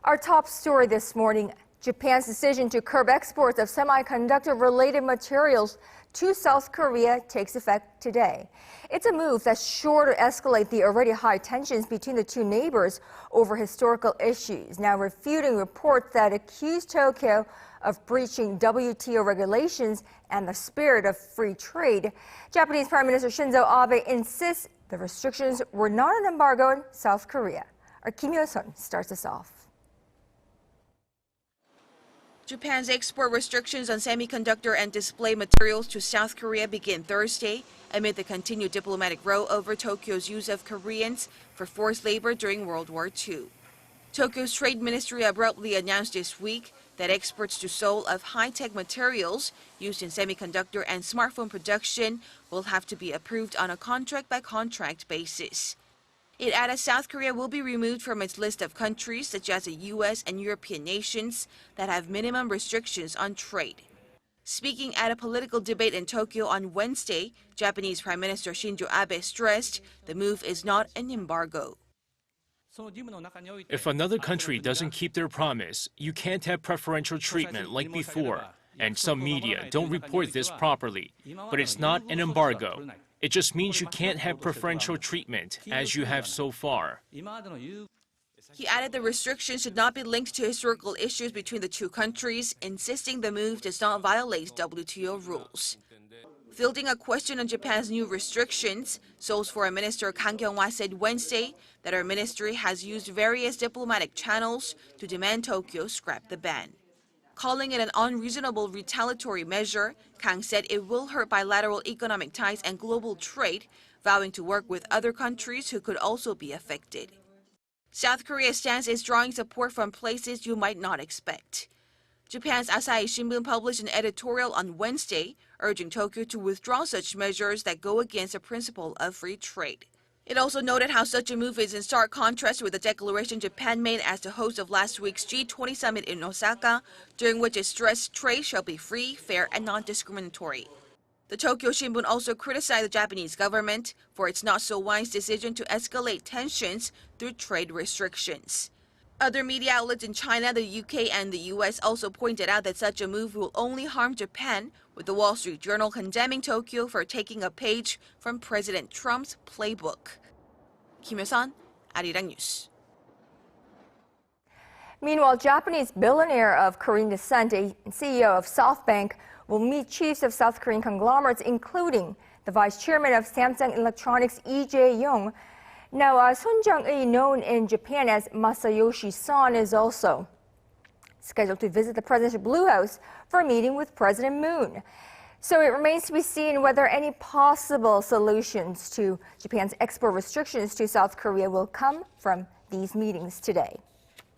Our top story this morning, Japan's decision to curb exports of semiconductor-related materials to South Korea takes effect today. It's a move that's sure to escalate the already high tensions between the two neighbors over historical issues, now refuting reports that accuse Tokyo of breaching WTO regulations and the spirit of free trade. Japanese Prime Minister Shinzo Abe insists the restrictions were not an embargo in South Korea. Our Hyo-sun starts us off. Japan's export restrictions on semiconductor and display materials to South Korea begin Thursday amid the continued diplomatic row over Tokyo's use of Koreans for forced labor during World War II. Tokyo's trade ministry abruptly announced this week that exports to Seoul of high-tech materials used in semiconductor and smartphone production will have to be approved on a contract-by-contract basis. It added South Korea will be removed from its list of countries such as the U.S. and European nations that have minimum restrictions on trade. Speaking at a political debate in Tokyo on Wednesday, Japanese Prime Minister Shinzo Abe stressed the move is not an embargo. If another country doesn't keep their promise, you can't have preferential treatment like before. And some media don't report this properly. But it's not an embargo. It just means you can't have preferential treatment, as you have so far. He added the restrictions should not be linked to historical issues between the two countries, insisting the move does not violate WTO rules. Fielding a question on Japan's new restrictions, Seoul's Foreign Minister Kang Kyung-hwa said Wednesday that her ministry has used various diplomatic channels to demand Tokyo scrap the ban. Calling it an unreasonable retaliatory measure, Kang said it will hurt bilateral economic ties and global trade, vowing to work with other countries who could also be affected. South Korea's stance is drawing support from places you might not expect. Japan's Asahi Shimbun published an editorial on Wednesday urging Tokyo to withdraw such measures that go against the principle of free trade. It also noted how such a move is in stark contrast with the declaration Japan made as the host of last week's G20 summit in Osaka, during which it stressed trade shall be free, fair, and non-discriminatory. The Tokyo Shimbun also criticized the Japanese government for its not-so-wise decision to escalate tensions through trade restrictions. Other media outlets in China, the UK, and the US also pointed out that such a move will only harm Japan, with the Wall Street Journal condemning Tokyo for taking a page from President Trump's playbook. Hyo-sun, Arirang News. Meanwhile, Japanese billionaire of Korean descent, a CEO of SoftBank, will meet chiefs of South Korean conglomerates, including the vice chairman of Samsung Electronics, Lee Jae-yong. Now, Son Jung-il, known in Japan as Masayoshi Son, is also scheduled to visit the presidential Blue House for a meeting with President Moon. So it remains to be seen whether any possible solutions to Japan's export restrictions to South Korea will come from these meetings today.